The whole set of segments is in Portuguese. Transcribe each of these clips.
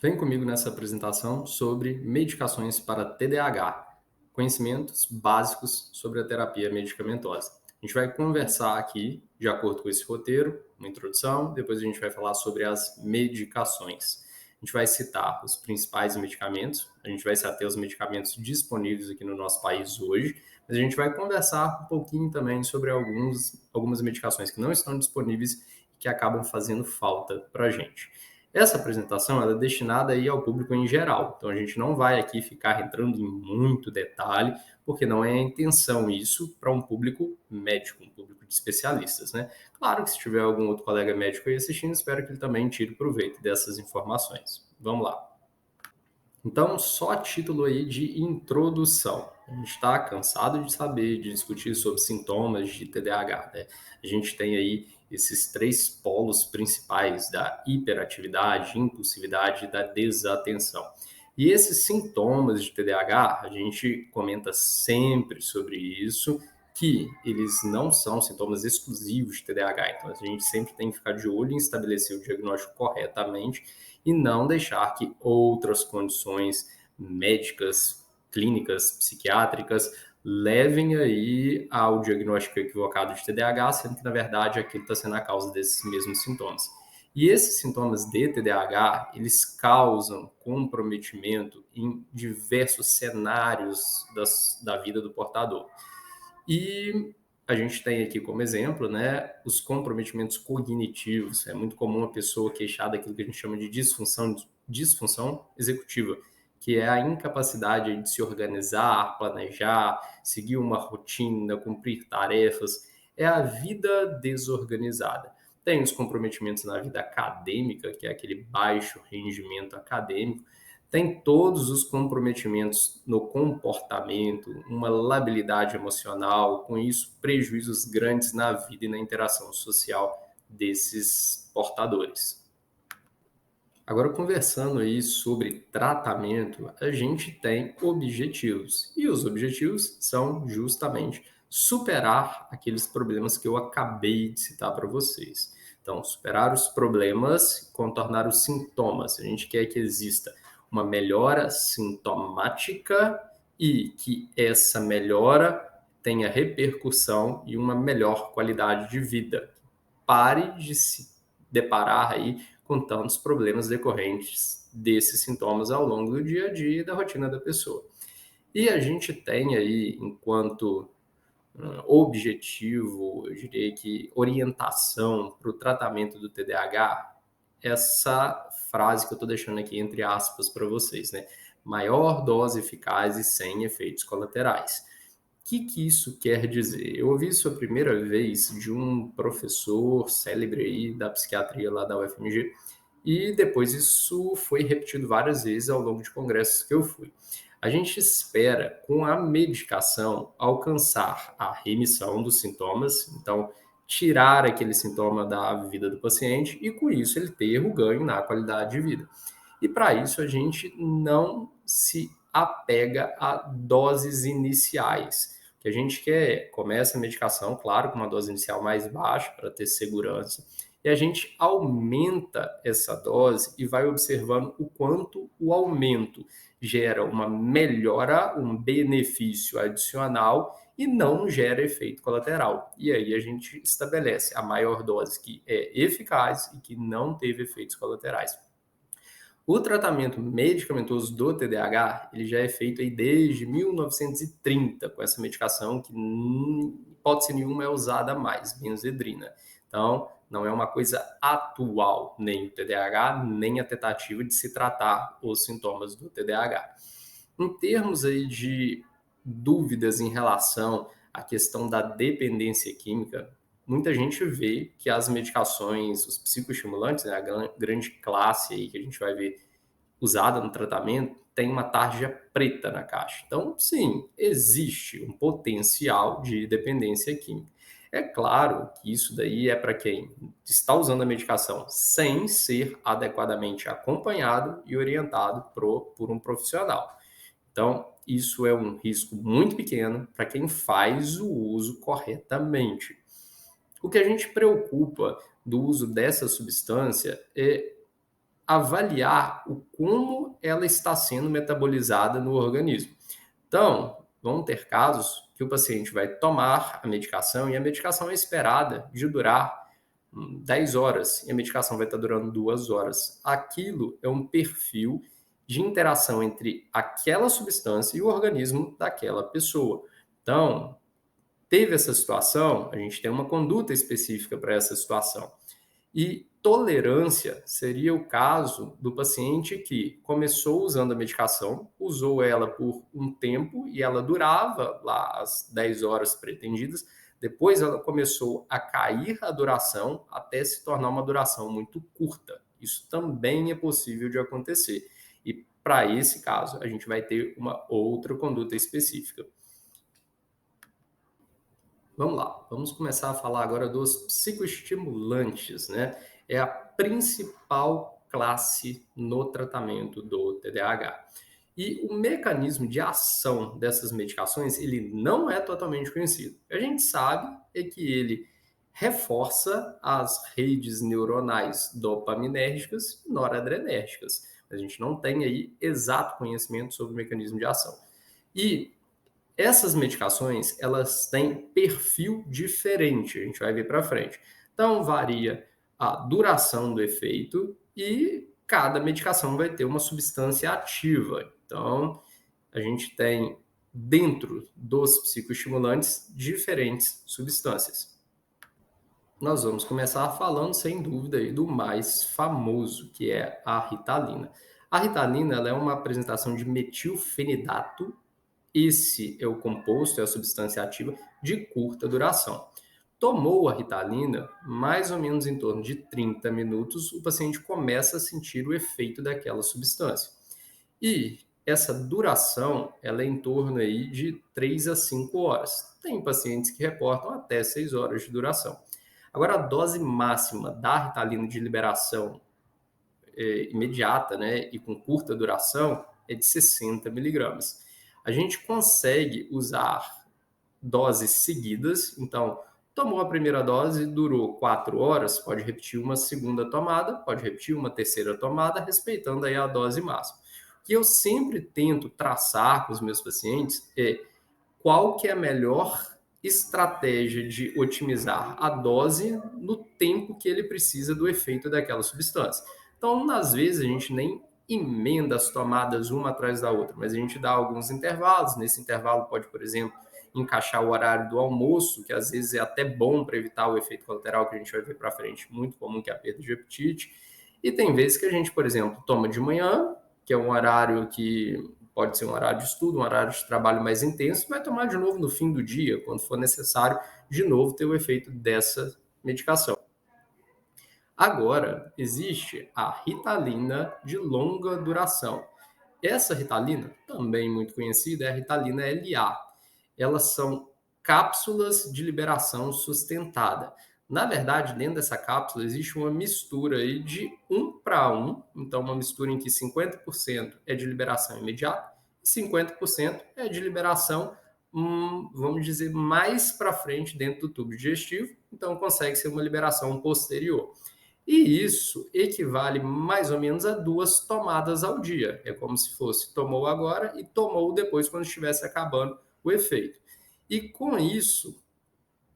Vem comigo nessa apresentação sobre medicações para TDAH, conhecimentos básicos sobre a terapia medicamentosa. A gente vai conversar aqui, de acordo com esse roteiro, uma introdução, depois a gente vai falar sobre as medicações. A gente vai citar os principais medicamentos, a gente vai se ater aos medicamentos disponíveis aqui no nosso país hoje, mas a gente vai conversar um pouquinho também sobre algumas medicações que não estão disponíveis e que acabam fazendo falta para a gente. Essa apresentação ela é destinada aí ao público em geral, então a gente não vai aqui ficar entrando em muito detalhe, porque não é a intenção isso para um público médico, um público de especialistas, né? Claro que se tiver algum outro colega médico aí assistindo, espero que ele também tire proveito dessas informações. Vamos lá. Então, só a título aí de introdução. A gente está cansado de saber, de discutir sobre sintomas de TDAH, né? A gente tem aí esses três polos principais da hiperatividade, impulsividade e da desatenção. E esses sintomas de TDAH, a gente comenta sempre sobre isso, que eles não são sintomas exclusivos de TDAH. Então, a gente sempre tem que ficar de olho em estabelecer o diagnóstico corretamente e não deixar que outras condições médicas, clínicas, psiquiátricas levem aí ao diagnóstico equivocado de TDAH, sendo que, na verdade, aquilo está sendo a causa desses mesmos sintomas. E esses sintomas de TDAH, eles causam comprometimento em diversos cenários da vida do portador. E a gente tem aqui como exemplo, né, os comprometimentos cognitivos. É muito comum a pessoa queixar daquilo que a gente chama de disfunção executiva, que é a incapacidade de se organizar, planejar, seguir uma rotina, cumprir tarefas. É a vida desorganizada. Tem os comprometimentos na vida acadêmica, que é aquele baixo rendimento acadêmico, tem todos os comprometimentos no comportamento, uma labilidade emocional, com isso prejuízos grandes na vida e na interação social desses portadores. Agora, conversando aí sobre tratamento, a gente tem objetivos. E os objetivos são justamente superar aqueles problemas que eu acabei de citar para vocês. Então, superar os problemas, contornar os sintomas. A gente quer que exista uma melhora sintomática e que essa melhora tenha repercussão e uma melhor qualidade de vida. Pare de se deparar aí com tantos problemas decorrentes desses sintomas ao longo do dia a dia e da rotina da pessoa. E a gente tem aí, enquanto objetivo, eu diria que orientação para o tratamento do TDAH, essa frase que eu estou deixando aqui entre aspas para vocês, né? Maior dose eficaz e sem efeitos colaterais. O que isso quer dizer? Eu ouvi isso a primeira vez de um professor célebre aí da psiquiatria lá da UFMG, e depois isso foi repetido várias vezes ao longo de congressos que eu fui. A gente espera, com a medicação, alcançar a remissão dos sintomas, então tirar aquele sintoma da vida do paciente e, com isso, ele ter o ganho na qualidade de vida. E para isso a gente não se apega a doses iniciais. O que a gente quer, começa a medicação, claro, com uma dose inicial mais baixa para ter segurança, e a gente aumenta essa dose e vai observando o quanto o aumento gera uma melhora, um benefício adicional e não gera efeito colateral. E aí a gente estabelece a maior dose que é eficaz e que não teve efeitos colaterais. O tratamento medicamentoso do TDAH, ele já é feito aí desde 1930 com essa medicação que, hipótese nenhuma, é usada mais, benzedrina. Então, não é uma coisa atual, nem o TDAH, nem a tentativa de se tratar os sintomas do TDAH. Em termos aí de dúvidas em relação à questão da dependência química, muita gente vê que as medicações, os psicoestimulantes, né, a grande classe aí que a gente vai ver usada no tratamento, tem uma tarja preta na caixa. Então, sim, existe um potencial de dependência química. É claro que isso daí é para quem está usando a medicação sem ser adequadamente acompanhado e orientado por um profissional. Então, isso é um risco muito pequeno para quem faz o uso corretamente. O que a gente preocupa do uso dessa substância é avaliar o como ela está sendo metabolizada no organismo. Então, vão ter casos que o paciente vai tomar a medicação e a medicação é esperada de durar 10 horas e a medicação vai estar durando 2 horas. Aquilo é um perfil de interação entre aquela substância e o organismo daquela pessoa. Então, teve essa situação, a gente tem uma conduta específica para essa situação. E tolerância seria o caso do paciente que começou usando a medicação, usou ela por um tempo e ela durava lá as 10 horas pretendidas, depois ela começou a cair a duração até se tornar uma duração muito curta. Isso também é possível de acontecer. E para esse caso, a gente vai ter uma outra conduta específica. Vamos lá, vamos começar a falar agora dos psicoestimulantes, né? É a principal classe no tratamento do TDAH. E o mecanismo de ação dessas medicações, ele não é totalmente conhecido. A gente sabe é que ele reforça as redes neuronais dopaminérgicas e noradrenérgicas. A gente não tem aí exato conhecimento sobre o mecanismo de ação. E essas medicações, elas têm perfil diferente, a gente vai ver para frente. Então, varia a duração do efeito e cada medicação vai ter uma substância ativa. Então, a gente tem dentro dos psicoestimulantes diferentes substâncias. Nós vamos começar falando, sem dúvida, aí, do mais famoso, que é a Ritalina. A Ritalina ela é uma apresentação de metilfenidato. Esse é o composto, é a substância ativa de curta duração. Tomou a Ritalina, mais ou menos em torno de 30 minutos, o paciente começa a sentir o efeito daquela substância. E essa duração, ela é em torno aí de 3 a 5 horas. Tem pacientes que reportam até 6 horas de duração. Agora, a dose máxima da Ritalina de liberação imediata, né, e com curta duração, é de 60 miligramas. A gente consegue usar doses seguidas, então, tomou a primeira dose, durou 4 horas, pode repetir uma segunda tomada, pode repetir uma terceira tomada, respeitando aí a dose máxima. O que eu sempre tento traçar com os meus pacientes é qual que é a melhor estratégia de otimizar a dose no tempo que ele precisa do efeito daquela substância. Então, às vezes, a gente nem emenda as tomadas uma atrás da outra, mas a gente dá alguns intervalos. Nesse intervalo pode, por exemplo, encaixar o horário do almoço, que às vezes é até bom para evitar o efeito colateral que a gente vai ver para frente, muito comum, que é a perda de apetite. E tem vezes que a gente, por exemplo, toma de manhã, que é um horário que pode ser um horário de estudo, um horário de trabalho mais intenso, vai tomar de novo no fim do dia, quando for necessário, de novo ter o efeito dessa medicação. Agora, existe a Ritalina de longa duração. Essa Ritalina, também muito conhecida, é a Ritalina LA. Elas são cápsulas de liberação sustentada. Na verdade, dentro dessa cápsula existe uma mistura aí de 1 para 1, então uma mistura em que 50% é de liberação imediata e 50% é de liberação, vamos dizer, mais para frente dentro do tubo digestivo, então consegue ser uma liberação posterior. E isso equivale mais ou menos a 2 tomadas ao dia. É como se fosse tomou agora e tomou depois quando estivesse acabando o efeito. E com isso,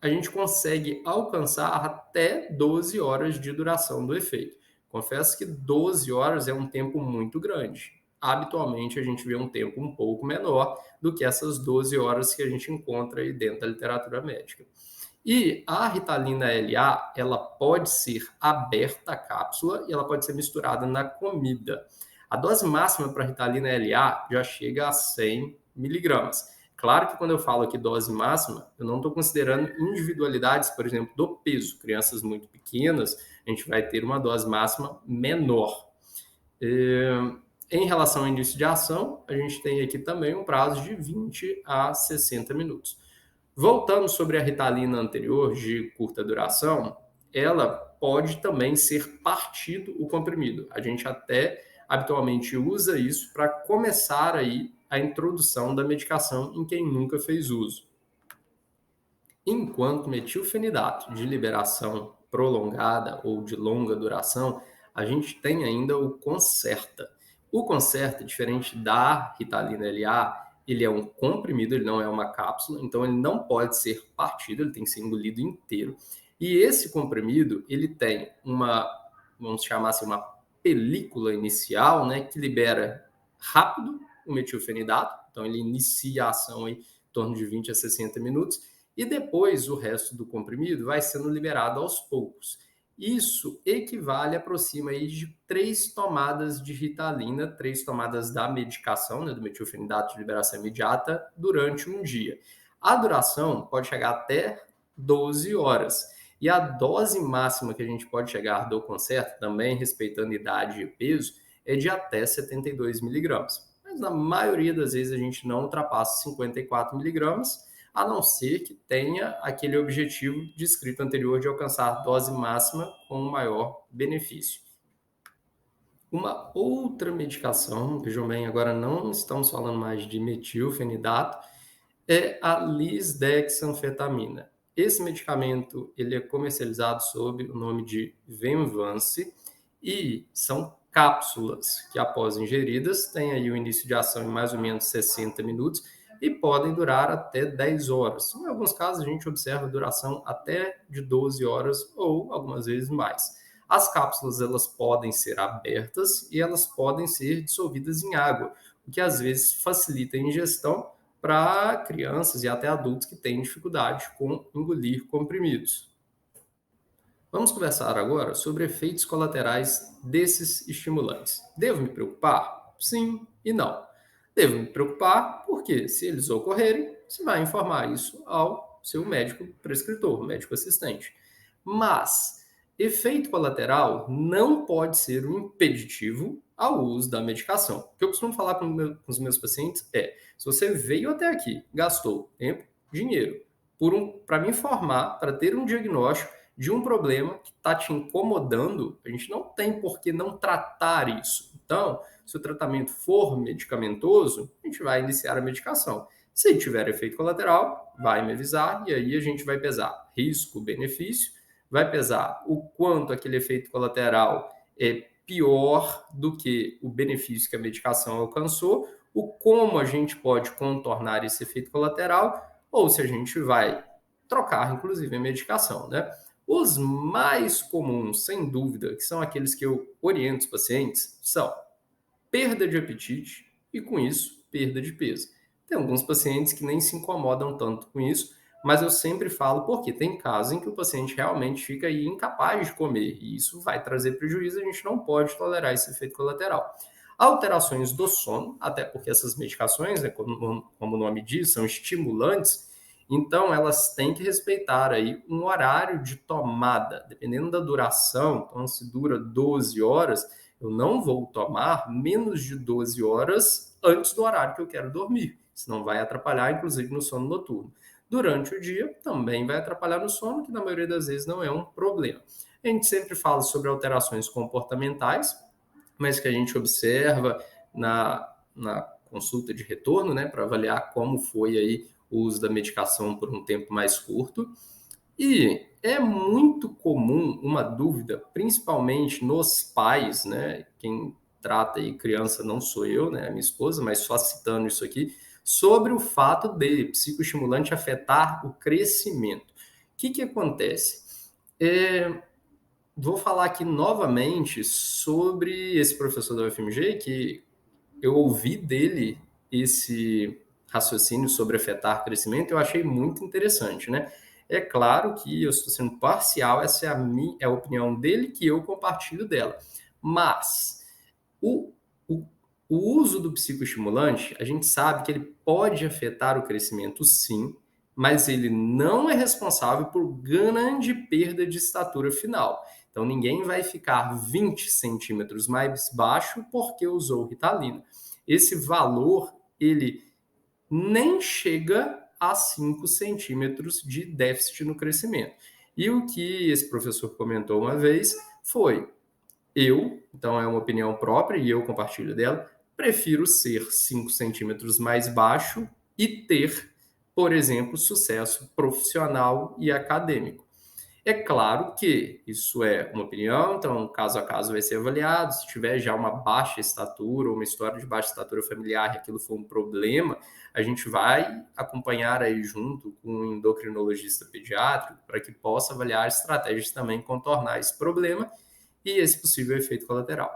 a gente consegue alcançar até 12 horas de duração do efeito. Confesso que 12 horas é um tempo muito grande. Habitualmente, a gente vê um tempo um pouco menor do que essas 12 horas que a gente encontra aí dentro da literatura médica. E a Ritalina LA, ela pode ser aberta a cápsula e ela pode ser misturada na comida. A dose máxima para a Ritalina LA já chega a 100 miligramas. Claro que quando eu falo aqui dose máxima, eu não estou considerando individualidades, por exemplo, do peso. Crianças muito pequenas, a gente vai ter uma dose máxima menor. Em relação ao início de ação, a gente tem aqui também um prazo de 20 a 60 minutos. Voltando sobre a Ritalina anterior, de curta duração, ela pode também ser partido o comprimido. A gente até habitualmente usa isso para começar aí a introdução da medicação em quem nunca fez uso. Enquanto metilfenidato de liberação prolongada ou de longa duração, a gente tem ainda o Concerta. O Concerta, diferente da Ritalina LA, ele é um comprimido, ele não é uma cápsula, então ele não pode ser partido, ele tem que ser engolido inteiro. E esse comprimido, ele tem uma, vamos chamar assim, uma película inicial, né, que libera rápido o metilfenidato, então ele inicia a ação em torno de 20 a 60 minutos, e depois o resto do comprimido vai sendo liberado aos poucos. Isso equivale, aproxima aí de 3 tomadas de Ritalina, 3 tomadas da medicação, né, do metilfenidato de liberação imediata, durante um dia. A duração pode chegar até 12 horas. E a dose máxima que a gente pode chegar do Concerta, também respeitando idade e peso, é de até 72 miligramas. Mas na maioria das vezes a gente não ultrapassa 54 miligramas, a não ser que tenha aquele objetivo descrito anterior de alcançar a dose máxima com maior benefício. Uma outra medicação, vejam bem, agora não estamos falando mais de metilfenidato, é a lisdexanfetamina. Esse medicamento ele é comercializado sob o nome de Venvance e são cápsulas que, após ingeridas, têm aí o início de ação em mais ou menos 60 minutos e podem durar até 10 horas. Em alguns casos, a gente observa duração até de 12 horas ou algumas vezes mais. As cápsulas elas podem ser abertas e elas podem ser dissolvidas em água, o que às vezes facilita a ingestão para crianças e até adultos que têm dificuldade com engolir comprimidos. Vamos conversar agora sobre efeitos colaterais desses estimulantes. Devo me preocupar? Sim e não. Devo me preocupar porque, se eles ocorrerem, você vai informar isso ao seu médico prescritor, médico assistente. Mas efeito colateral não pode ser um impeditivo ao uso da medicação. O que eu costumo falar com os meus pacientes é: se você veio até aqui, gastou tempo, dinheiro, para me informar, para ter um diagnóstico de um problema que está te incomodando, a gente não tem por que não tratar isso. Então, se o tratamento for medicamentoso, a gente vai iniciar a medicação. Se tiver efeito colateral, vai me avisar e aí a gente vai pesar risco, benefício, vai pesar o quanto aquele efeito colateral é pior do que o benefício que a medicação alcançou, o como a gente pode contornar esse efeito colateral, ou se a gente vai trocar, inclusive, a medicação, né? Os mais comuns, sem dúvida, que são aqueles que eu oriento os pacientes, são perda de apetite e, com isso, perda de peso. Tem alguns pacientes que nem se incomodam tanto com isso, mas eu sempre falo porque tem casos em que o paciente realmente fica aí incapaz de comer e isso vai trazer prejuízo, a gente não pode tolerar esse efeito colateral. Alterações do sono, até porque essas medicações, né, como o nome diz, são estimulantes, então elas têm que respeitar aí um horário de tomada, dependendo da duração, então se dura 12 horas, eu não vou tomar menos de 12 horas antes do horário que eu quero dormir, senão vai atrapalhar, inclusive, no sono noturno. Durante o dia, também vai atrapalhar no sono, que na maioria das vezes não é um problema. A gente sempre fala sobre alterações comportamentais, mas que a gente observa na consulta de retorno, né, para avaliar como foi aí o uso da medicação por um tempo mais curto. E é muito comum uma dúvida, principalmente nos pais, né? Quem trata aí criança não sou eu, né? A minha esposa, mas só citando isso aqui, sobre o fato de psicoestimulante afetar o crescimento. O que acontece? Vou falar aqui novamente sobre esse professor da UFMG, que eu ouvi dele esse raciocínio sobre afetar crescimento, eu achei muito interessante, né? É claro que eu estou sendo parcial, essa é a opinião dele, que eu compartilho dela. Mas o, o, o uso do psicoestimulante, a gente sabe que ele pode afetar o crescimento, sim, mas ele não é responsável por grande perda de estatura final. Então, ninguém vai ficar 20 centímetros mais baixo porque usou Ritalina. Esse valor, ele nem chega a 5 centímetros de déficit no crescimento. E o que esse professor comentou uma vez foi: então é uma opinião própria e eu compartilho dela, prefiro ser 5 centímetros mais baixo e ter, por exemplo, sucesso profissional e acadêmico. É claro que isso é uma opinião, então caso a caso vai ser avaliado. Se tiver já uma baixa estatura ou uma história de baixa estatura familiar e aquilo for um problema, a gente vai acompanhar aí junto com um endocrinologista pediátrico para que possa avaliar estratégias também contornar esse problema e esse possível efeito colateral.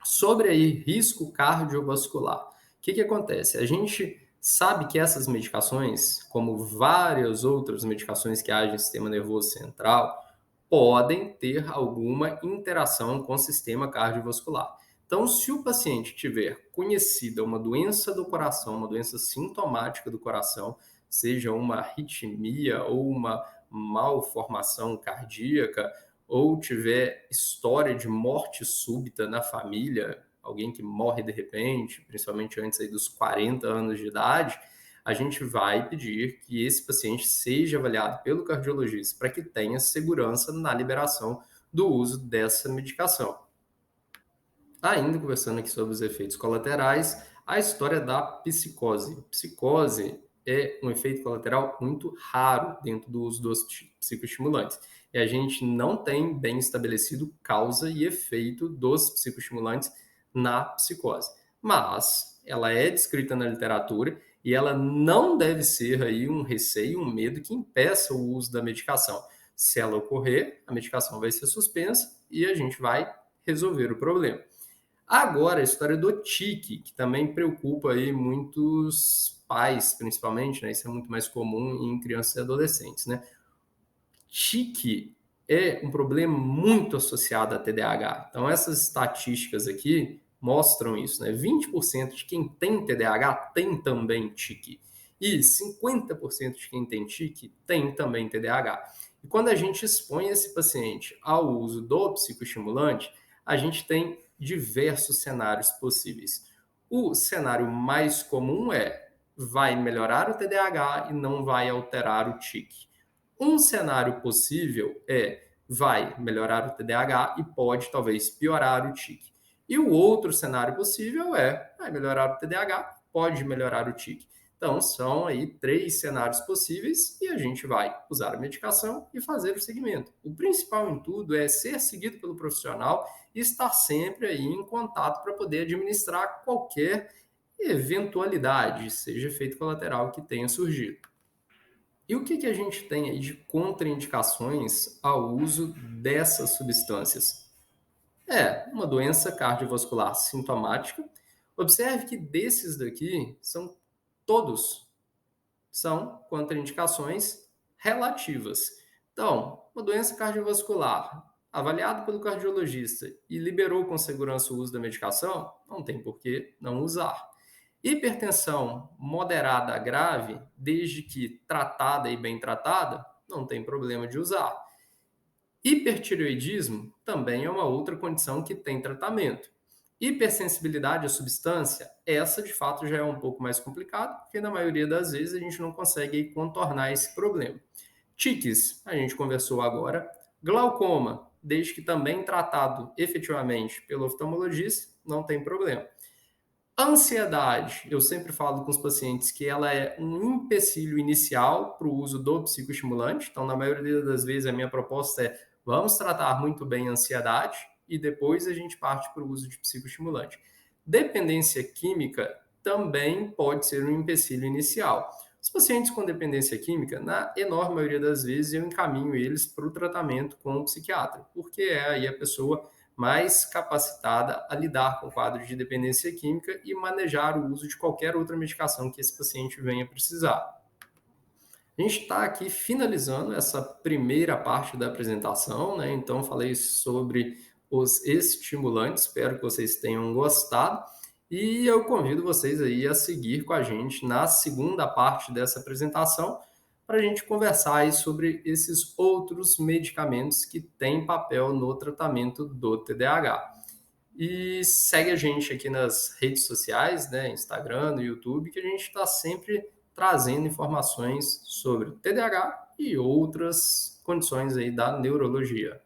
Sobre aí risco cardiovascular, o que acontece? A gente sabe que essas medicações, como várias outras medicações que agem no sistema nervoso central, podem ter alguma interação com o sistema cardiovascular. Então, se o paciente tiver conhecida uma doença do coração, uma doença sintomática do coração, seja uma arritmia ou uma malformação cardíaca, ou tiver história de morte súbita na família, alguém que morre de repente, principalmente antes aí dos 40 anos de idade, a gente vai pedir que esse paciente seja avaliado pelo cardiologista para que tenha segurança na liberação do uso dessa medicação. Ainda conversando aqui sobre os efeitos colaterais, a história da psicose. Psicose é um efeito colateral muito raro dentro do uso dos psicoestimulantes. E a gente não tem bem estabelecido causa e efeito dos psicoestimulantes na psicose. Mas ela é descrita na literatura e ela não deve ser aí um receio, um medo que impeça o uso da medicação. Se ela ocorrer, a medicação vai ser suspensa e a gente vai resolver o problema. Agora, a história do tique, que também preocupa aí muitos pais, principalmente, né? Isso é muito mais comum em crianças e adolescentes, né? Tique é um problema muito associado a TDAH. Então, essas estatísticas aqui mostram isso, né? 20% de quem tem TDAH tem também tique. E 50% de quem tem tique tem também TDAH. E quando a gente expõe esse paciente ao uso do psicoestimulante, a gente tem diversos cenários possíveis. O cenário mais comum vai melhorar o TDAH e não vai alterar o tique. Um cenário possível vai melhorar o TDAH e pode talvez piorar o tique. E o outro cenário possível vai melhorar o TDAH, pode melhorar o tique. Então, são aí 3 cenários possíveis e a gente vai usar a medicação e fazer o seguimento. O principal em tudo é ser seguido pelo profissional e estar sempre aí em contato para poder administrar qualquer eventualidade, seja efeito colateral que tenha surgido. E o que a gente tem aí de contraindicações ao uso dessas substâncias? Uma doença cardiovascular sintomática. Observe que desses daqui todos são contraindicações relativas. Então, uma doença cardiovascular avaliado pelo cardiologista e liberou com segurança o uso da medicação, não tem por que não usar. Hipertensão moderada a grave, desde que tratada e bem tratada, não tem problema de usar. Hipertireoidismo também é uma outra condição que tem tratamento. Hipersensibilidade à substância, essa de fato já é um pouco mais complicado, porque na maioria das vezes a gente não consegue contornar esse problema. Tiques, a gente conversou agora. Glaucoma, desde que também tratado efetivamente pelo oftalmologista, não tem problema. Ansiedade, eu sempre falo com os pacientes que ela é um empecilho inicial para o uso do psicoestimulante. Então, na maioria das vezes, a minha proposta é vamos tratar muito bem a ansiedade e depois a gente parte para o uso de psicoestimulante. Dependência química também pode ser um empecilho inicial. Os pacientes com dependência química, na enorme maioria das vezes, eu encaminho eles para o tratamento com o psiquiatra, porque é aí a pessoa mais capacitada a lidar com o quadro de dependência química e manejar o uso de qualquer outra medicação que esse paciente venha precisar. A gente está aqui finalizando essa primeira parte da apresentação, né? Então, falei sobre os estimulantes, espero que vocês tenham gostado. E eu convido vocês aí a seguir com a gente na segunda parte dessa apresentação, para a gente conversar aí sobre esses outros medicamentos que têm papel no tratamento do TDAH. E segue a gente aqui nas redes sociais, né, Instagram, no YouTube, que a gente está sempre trazendo informações sobre TDAH e outras condições aí da neurologia.